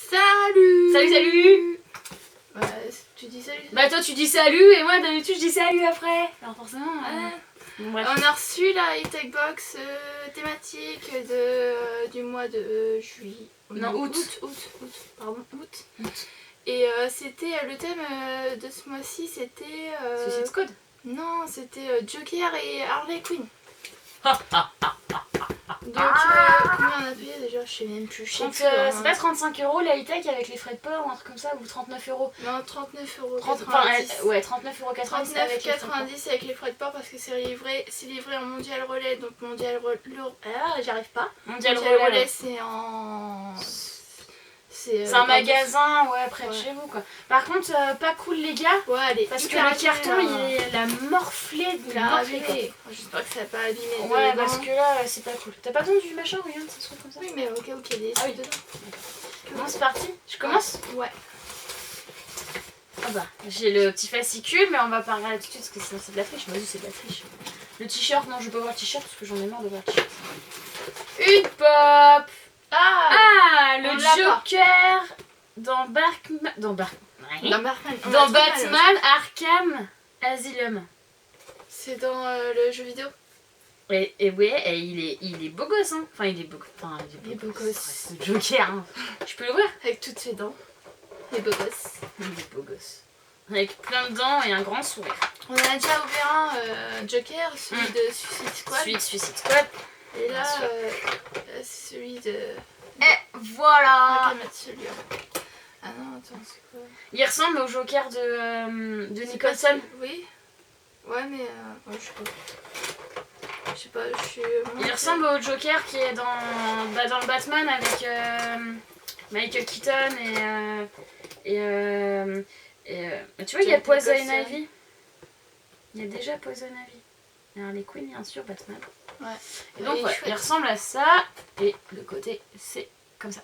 Salut. Salut. Tu dis salut. Bah toi tu dis salut et moi d'habitude je dis salut après. Alors forcément... Bon, bref. on a reçu la e-tech box thématique du mois de juillet. Non, août. Pardon, août. Et c'était le thème de ce mois-ci, c'était... Suicide Squad. Non, c'était Joker et Harley Quinn. Donc combien on a payé déjà? Je sais même plus. C'est pas 35 € la e-tech avec les frais de port ou un truc comme ça, ou 39 €? Non, 39,90 €. Ouais, 39,90 € avec les frais de port. 39,90 € avec les frais de port parce que c'est livré en Mondial Relais. Donc Mondial Relais... Ah, j'arrive pas. Mondial Relais, Relais, c'est en... C'est un magasin, ouais, près de chez vous quoi. Par contre, pas cool les gars. Ouais, allez. Parce que le carton il a morflé Il a abîmé. J'espère que ça n'a pas abîmé. Ouais, parce que là c'est pas cool. T'as pas besoin du machin ou rien de ce truc comme ça? Oui, mais ok, il y a des trucs dedans. Bon, c'est parti. Je commence? Ouais. Ah bah, j'ai le petit fascicule, mais on va pas regarder tout de suite parce que c'est de la triche. Vas-y, c'est de la triche. Le t-shirt, non, je veux pas voir le t-shirt parce que j'en ai marre de voir le t-shirt. Une pop. Ah, le Joker dans Batman Arkham Asylum. C'est dans le jeu vidéo. Et ouais, et il est beau gosse, hein. Enfin, il est beau, il est beau gosse. C'est le Joker, hein. Je peux l'ouvrir? Avec toutes ses dents. Il est beau gosse. Il est beau gosse. Avec plein de dents et un grand sourire. On a déjà ouvert un Joker, celui de Suicide Squad. Celui de Suicide Squad. Et là, c'est celui de... Et voilà. On va mettre celui-là. Ah non, attends, c'est quoi? Il ressemble au Joker de Nicholson. Oui. Ouais, mais... ouais, je sais pas, Il ressemble au Joker qui est dans le Batman avec Michael Keaton tu vois, il y a Poison Ivy. Il y a déjà Poison Ivy. Il y a Harley Quinn, bien sûr, Batman. Ouais. Et donc, ouais, il ressemble à ça. Et le côté, c'est comme ça.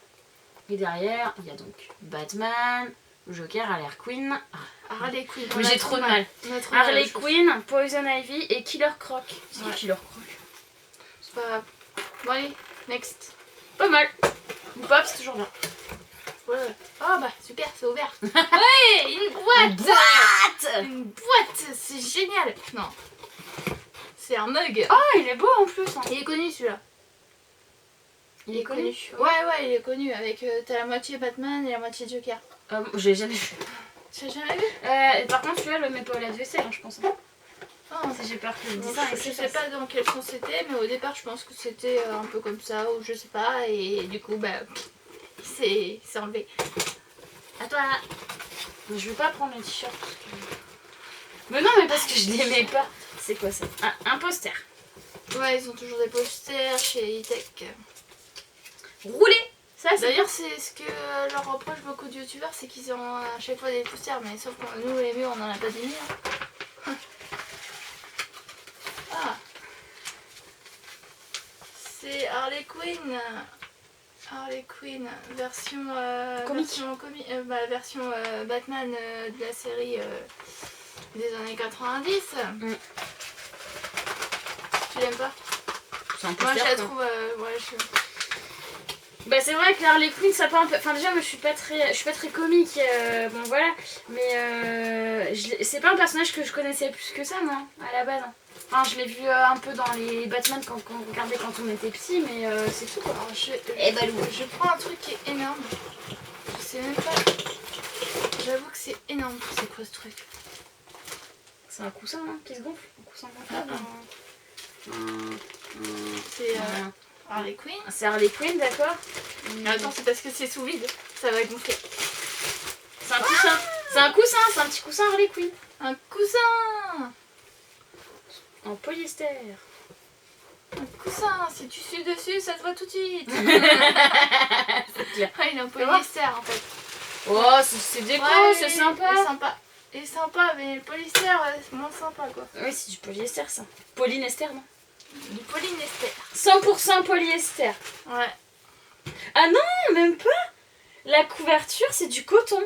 Et derrière, il y a donc Batman, Joker, Harley Quinn. Harley Quinn. Mais j'ai trop de mal. Harley Quinn, Poison Ivy et Killer Croc. C'est qui Killer Croc? C'est pas grave. Bon allez, next. Pas mal. Ou pas, c'est toujours bien. Ouais. Oh bah super, c'est ouvert. Ouais, une boîte. Une boîte, c'est génial. Non. C'est un mug. Oh, il est beau en plus. Hein. Il est connu celui-là. Il est connu. Ouais, il est connu. Avec t'as la moitié Batman et la moitié Joker. Je l'ai jamais vu. Tu l'as jamais vu? Par contre, celui-là, le mets pas au lave-vaisselle, hein, je pense. Oh, j'ai peur que je dise bon, ça. Je sais pas dans quel sens c'était, mais au départ, je pense que c'était un peu comme ça, ou je sais pas, et du coup, bah, il s'est enlevé. À toi. Je veux pas prendre le t-shirt. Mais non, mais parce que je l'aimais pas. C'est quoi ça? Un poster. Ouais, ils ont toujours des posters chez e-tech. Roulé. Ça, d'ailleurs, c'est ce que leur reproche beaucoup de youtubeurs, c'est qu'ils ont à chaque fois des posters, mais sauf que nous, les murs, on en a pas des murs. Ah. C'est Harley Quinn. Harley Quinn, version version Batman de la série des années 90. Tu l'aimes pas? Moi je la trouve... Bah c'est vrai que Harley Quinn ça peut un peu... Enfin déjà moi je suis pas très comique, bon voilà. Mais c'est pas un personnage que je connaissais plus que ça moi, à la base. Enfin je l'ai vu un peu dans les Batman quand on regardait quand on était petit, mais c'est tout quoi. Je prends un truc qui est énorme. Je sais même pas... J'avoue que c'est énorme. C'est quoi ce truc? C'est un coussin hein, qui se gonfle. Un coussin gonflable. C'est Harley Quinn. C'est Harley Quinn, d'accord. Attends, c'est parce que c'est sous vide. Ça va gonfler. C'est un coussin. C'est un coussin, c'est un petit coussin Harley Quinn. Un coussin en polyester. Un coussin, si tu sues dessus, ça te voit tout de suite. C'est clair. Ah, il est en polyester en fait. Oh, c'est déco, c'est sympa. Il est sympa, mais le polyester, c'est moins sympa quoi. Oui, c'est du polyester ça. Polynester, non? Du polyester. 100% polyester. Ouais. Ah non, même pas. La couverture, c'est du coton.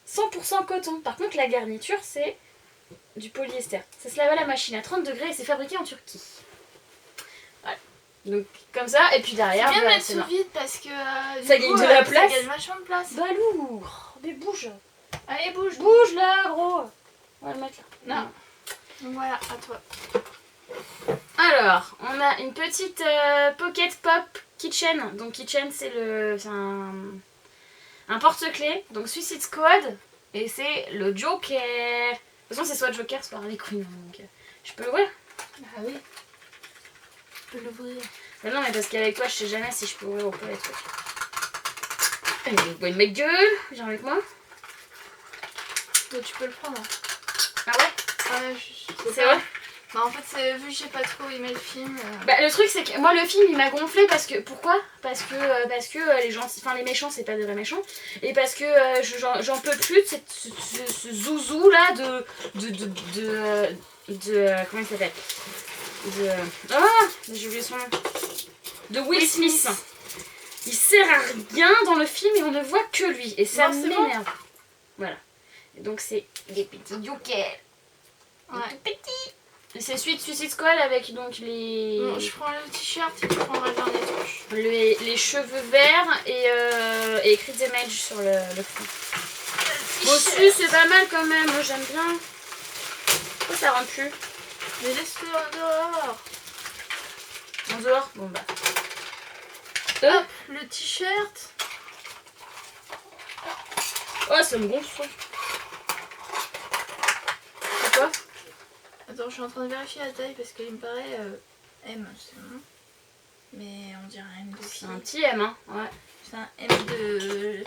100% coton. Par contre, la garniture, c'est du polyester. Ça se lave à la machine à 30 degrés et c'est fabriqué en Turquie. Voilà. Donc comme ça, et puis derrière, Bien voilà, mettre c'est sous bon. vide parce que du Ça gagne coup, de la place. Ça gagne vachement de place. Balou, mais bouge. Allez, bouge. Bouge là, gros. On va le mettre là. Non. Donc voilà, à toi. Alors, on a une petite Pocket Pop Kitchen. Donc Kitchen, c'est un porte-clés. Donc Suicide Squad. Et c'est le Joker. De toute façon, c'est soit Joker, soit Harley Quinn. Donc, je peux l'ouvrir? Ah oui. Je peux l'ouvrir. Mais non, mais parce qu'avec toi, je sais jamais si je peux ouvrir ou pas les trucs. Allez, bonne gueule. Viens avec moi. Mais tu peux le prendre. Ah ouais? Ouais, je sais C'est pas. vrai? Bah en fait, vu que j'ai pas trop aimé le film... Bah, le truc c'est que moi le film il m'a gonflé parce que pourquoi parce que les gens, enfin les méchants c'est pas des vrais méchants et parce que j'en peux plus de ce zouzou là de comment il s'appelle j'ai oublié son nom, de Will Smith. Il sert à rien dans le film et on ne voit que lui et ça Non, c'est m'énerve. Voilà, et donc c'est les petits Joker, Ouais. tout petits. C'est Suicide Squad avec donc les... Bon, je prends le t-shirt et tu prendras le dernier truc. les cheveux verts et écrit Damage sur le front. Bon, si, c'est pas mal quand même, moi j'aime bien. Pourquoi ça rentre plus? Mais laisse-le en dehors. En dehors? Bon bah. Hop, le t-shirt. Oh, ça me gonfle. C'est quoi? Attends, je suis en train de vérifier la taille parce qu'il me paraît M, c'est bon. Mais on dirait un M de C'est fille. un petit M, hein. Ouais. C'est un M de...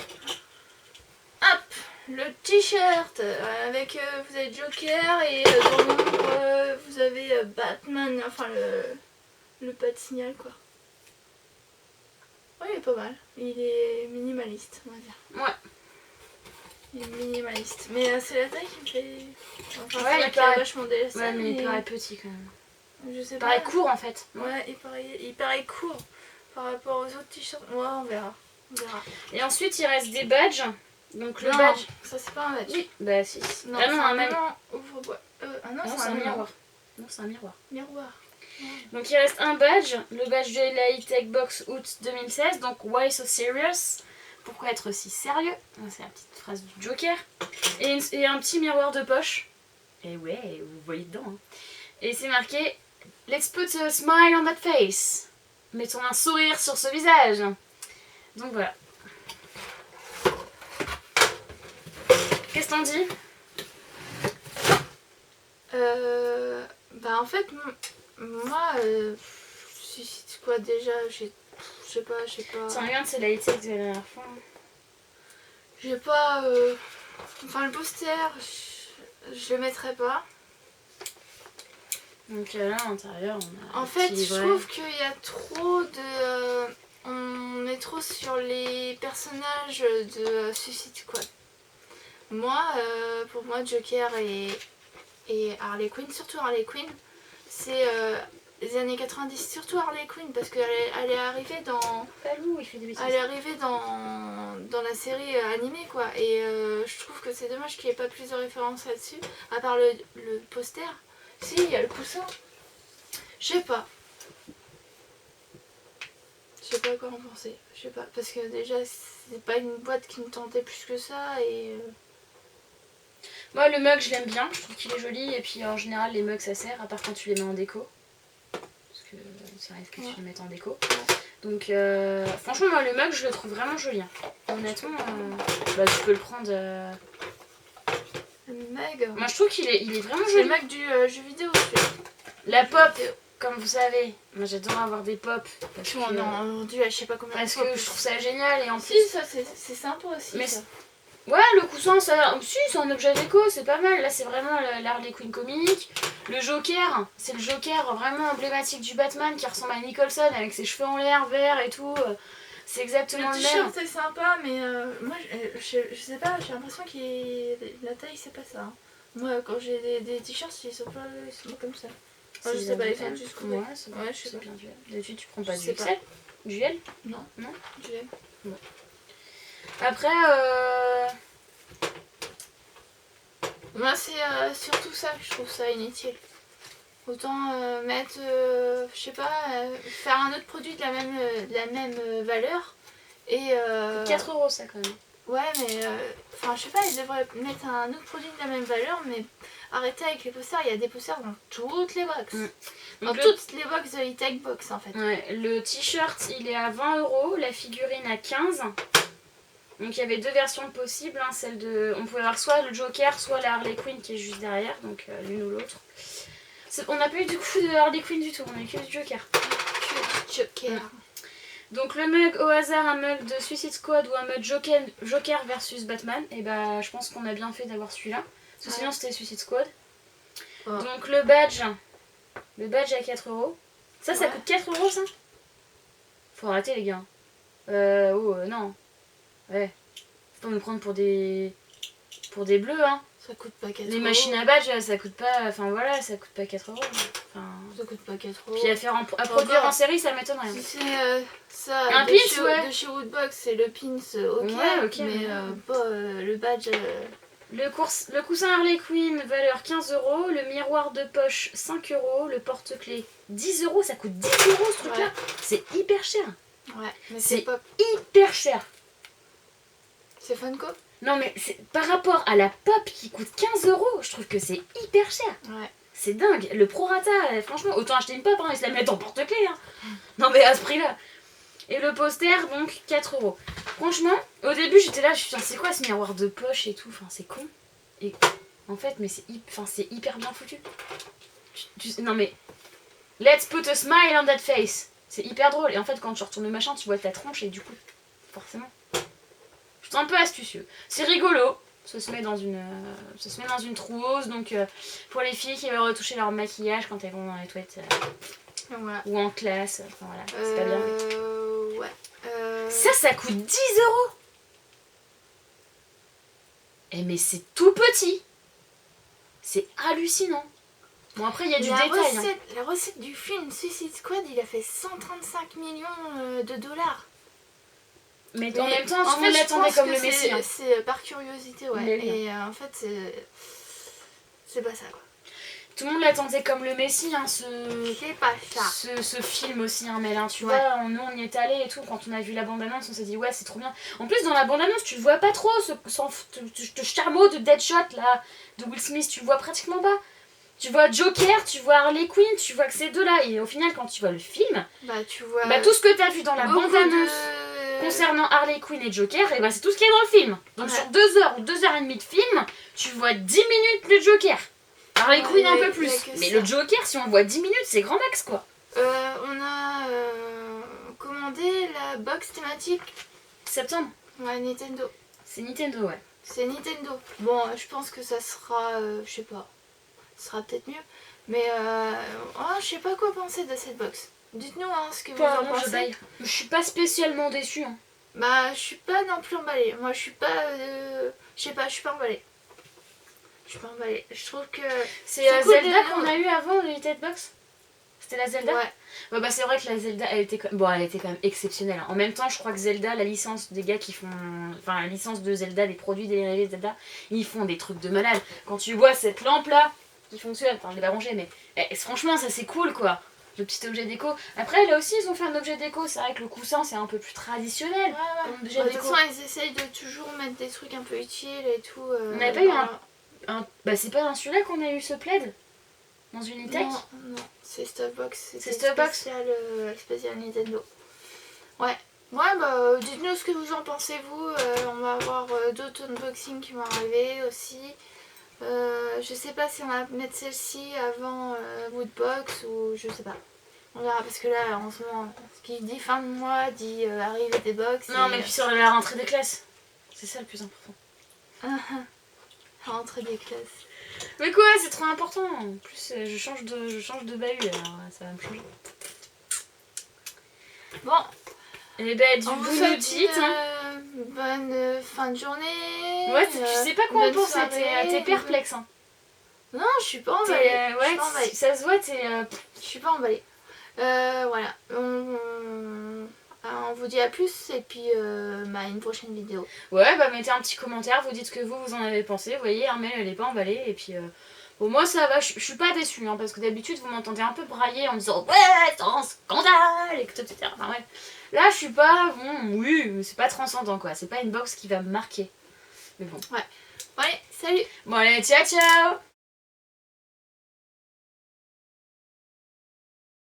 Hop, le t-shirt avec vous avez Joker et dans l'ombre vous avez Batman, enfin le pas de signal quoi. Ouais, il est pas mal. Il est minimaliste, on va dire. Ouais. Il est minimaliste. Mais c'est la taille qui me fait... Enfin, Ouais, c'est il qu'il a paraît... vachement délaissé. Ouais, mais il paraît petit quand même. Je sais Il pas. paraît court en fait. Ouais, il paraît court par rapport aux autres t-shirts. Ouais, on verra. On verra. Et ensuite, il reste des badges. Donc le Non, badge... ça c'est pas un badge. Oui, bah si. Non, Ah non, c'est un même. ouvre-boîte. Ah non, Non, c'est un miroir. Non, c'est un miroir. Miroir. Donc il reste un badge, le badge de la Tech Box août 2016, donc Why so serious? Pourquoi être si sérieux? C'est la petite phrase du Joker. Et un petit miroir de poche. Et ouais, vous voyez dedans. Hein. Et c'est marqué Let's put a smile on that face. Mettons un sourire sur ce visage. Donc voilà. Qu'est-ce qu'on dit? Bah en fait, moi, Suicide Squad déjà, je sais pas. Tiens, regarde, c'est la Tech de la dernière fois. J'ai pas... Enfin, le poster, je le mettrai pas. Donc là, à l'intérieur, on a... En fait, je trouve qu'il y a trop de... on est trop sur les personnages de Suicide Squad. Moi, pour moi, Joker et Harley Quinn, surtout Harley Quinn, c'est les années 90, surtout Harley Quinn, parce qu'elle est arrivée dans... Balou, il fait des bêtises. Elle est arrivée dans la série animée, quoi. Et je trouve que c'est dommage qu'il n'y ait pas plus de références là-dessus, à part le poster. Si, il y a le coussin. Je sais pas. Je sais pas quoi en penser. Je sais pas. Parce que déjà, c'est pas une boîte qui me tentait plus que ça. Et moi, le mug, je l'aime bien. Je trouve qu'il est joli. Et puis, en général, les mugs, ça sert. À part quand tu les mets en déco. Parce que ça arrive que tu les mettes en déco. Donc, franchement, moi, le mug, je le trouve vraiment joli. Hein. Honnêtement, bah, tu peux le prendre... le mug. Moi, je trouve qu'il est vraiment C'est joli. le mug du jeu vidéo, celui-là. La pop, comme vous savez, moi j'adore avoir des pop. Parce que, On a vendu à je sais pas combien parce de fois. que je trouve ça génial et en plus... Si, ça c'est sympa aussi. Mais ça. ouais, le coussin, ça, si, c'est un objet déco, c'est pas mal. Là, c'est vraiment l'Harley Quinn comique. Le Joker, c'est le Joker vraiment emblématique du Batman qui ressemble à Nicholson avec ses cheveux en l'air, verts et tout. C'est exactement Le le même. t-shirt c'est sympa, mais moi je sais pas, j'ai l'impression que la taille c'est pas ça. Hein. Moi quand j'ai des t-shirts ils sont pas comme ça. Enfin, je sais pas, ils sont jusqu'au bout. Ouais, c'est Ouais, je sais pas. bien du L. D'habitude, tu prends pas Je du sais pas. XL? Du L? Non, Non. je l'aime. Après, Moi c'est surtout ça que je trouve ça inutile. Autant mettre, je sais pas, faire un autre produit de la même valeur. Et 4 € ça quand même. ouais, mais enfin, je sais pas, ils devraient mettre un autre produit de la même valeur, mais arrêtez avec les posters. Il y a des posters dans toutes les box. Dans toutes les box de E-Tech Box en fait. Ouais, le t-shirt il est à 20 €, la figurine à 15. Donc il y avait 2 versions possibles, hein, celle de... On pouvait avoir soit le Joker, soit la Harley Quinn qui est juste derrière, donc l'une ou l'autre. On n'a pas eu du coup de Harley Quinn du tout, on a eu que du Joker. Que du Joker. Ouais. Donc le mug au hasard, un mug de Suicide Squad ou un mug Joker versus Batman, et bah je pense qu'on a bien fait d'avoir celui-là. Parce que sinon c'était Suicide Squad. Oh. Donc le badge à 4 €. Ça coûte 4 € ça. Faut arrêter les gars. Non. Ouais. Faut pas me prendre pour des bleus hein. Ça coûte pas 4 €. Les machines à badge ça coûte pas, enfin voilà, ça coûte pas 4 €. Enfin... Ça coûte pas 4 €. Puis à produire en série ça m'étonnerait. Si c'est ça, un pins de chez Woodbox, c'est le pins, ok, mais pas le badge. Le coussin Harley Quinn, valeur 15 €, le miroir de poche 5 €, le porte-clés 10 €, ça coûte 10 € ce truc-là. Ouais. C'est hyper cher. Ouais, mais c'est pas hyper cher. C'est Funko. Non mais par rapport à la pop qui coûte 15 €, je trouve que c'est hyper cher. Ouais. C'est dingue. Le prorata, franchement, autant acheter une pop, hein, ils se la mettent en porte-clés. Hein. Non mais à ce prix-là. Et le poster, donc 4 €. Franchement, au début j'étais là, je suis c'est quoi ce miroir de poche et tout, enfin c'est con. Et en fait, mais c'est hyper bien foutu. Non mais, let's put a smile on that face. C'est hyper drôle. Et en fait, quand tu retournes le machin, tu vois ta tronche et du coup, forcément. C'est un peu astucieux. C'est rigolo. Ça se met dans une trousse, donc pour les filles qui veulent retoucher leur maquillage quand elles vont dans les toilettes. Voilà. Ou en classe, enfin voilà, c'est pas bien. Ouais. Ça coûte 10 €. Eh mais c'est tout petit. C'est hallucinant. Bon après il y a du détail. La recette du film Suicide Squad, il a fait 135 millions de $. Mais en même temps, tout le monde l'attendait comme le Messie. C'est par curiosité, ouais. Et en fait, c'est pas ça, quoi. Tout le monde l'attendait comme le Messie, hein, C'est pas ça. Ce film aussi, hein, Mel, hein, tu vois, nous on y est allés et tout, quand on a vu la bande-annonce, on s'est dit ouais, c'est trop bien. En plus, dans la bande-annonce, tu le vois pas trop, ce charmeau de Deadshot, là, de Will Smith, tu le vois pratiquement pas. Tu vois Joker, tu vois Harley Quinn, tu vois que ces deux-là, et au final, quand tu vois le film, tu vois tout ce que t'as vu dans la bande-annonce concernant Harley Quinn et Joker, et c'est tout ce qui est dans le film. Donc sur 2 heures ou 2 heures et demie de film, tu vois 10 minutes le Joker. Harley Quinn un peu plus. Mais le Joker, si on le voit 10 minutes, c'est grand max quoi. On a commandé la box thématique. Septembre. Ouais, Nintendo. C'est Nintendo, ouais. C'est Nintendo. Bon, je pense que ça sera, je sais pas, ça sera peut-être mieux. Mais je sais pas quoi penser de cette box. Dites-nous ce que vous en pensez. Je suis pas spécialement déçue. Hein. Je suis pas non plus emballée. Moi, je suis pas, je sais pas, je suis pas emballée. Je trouve que c'est la Zelda qu'on a eu avant le Elite Box. C'était la Zelda. Ouais. C'est vrai que la Zelda, elle était quand même exceptionnelle. En même temps, je crois que Zelda, la licence des gars qui font, enfin la licence de Zelda, des produits dérivés de Zelda, ils font des trucs de malade. Quand tu vois cette lampe là qui fonctionne, enfin je l'ai pas rangée, mais franchement ça c'est cool quoi. Le petit objet déco. Après là aussi ils ont fait un objet déco. C'est vrai que le coussin c'est un peu plus traditionnel. Ouais. De toute façon ils essayent de toujours mettre des trucs un peu utiles et tout. On n'avait pas eu c'est pas dans celui-là qu'on a eu ce plaid dans une E-Tech. Non, c'est Stuffbox. C'est Stuffbox spécial Nintendo. Ouais, dites-nous ce que vous en pensez vous. On va avoir d'autres unboxings qui vont arriver aussi. Je sais pas si on va mettre celle-ci avant Woodbox ou je sais pas. On verra parce que là en ce moment, ce qui dit fin de mois dit arrivée des box. Non mais puis sur la rentrée des classes. C'est ça le plus important. La rentrée des classes. Mais quoi, c'est trop important. En plus, je change de bahut, alors ça va me changer. Bon. Et ben, du coup, nous dites. Bonne fin de journée. Ouais, tu sais pas quoi en penser, t'es perplexe. Hein. Non, je suis pas emballée. Ça se voit, je suis pas emballée. Voilà. On vous dit à plus et puis une prochaine vidéo. Ouais, mettez un petit commentaire, vous dites ce que vous en avez pensé. Vous voyez, Armelle elle est pas emballée et puis Bon, moi ça va, je suis pas déçue, hein, parce que d'habitude vous m'entendez un peu brailler en disant ouais, c'est un scandale, etc. Enfin, ouais. Là je suis pas, bon, oui, mais c'est pas transcendant quoi, c'est pas une box qui va me marquer. Mais bon. Ouais. Bon allez, salut. Bon allez, ciao ciao.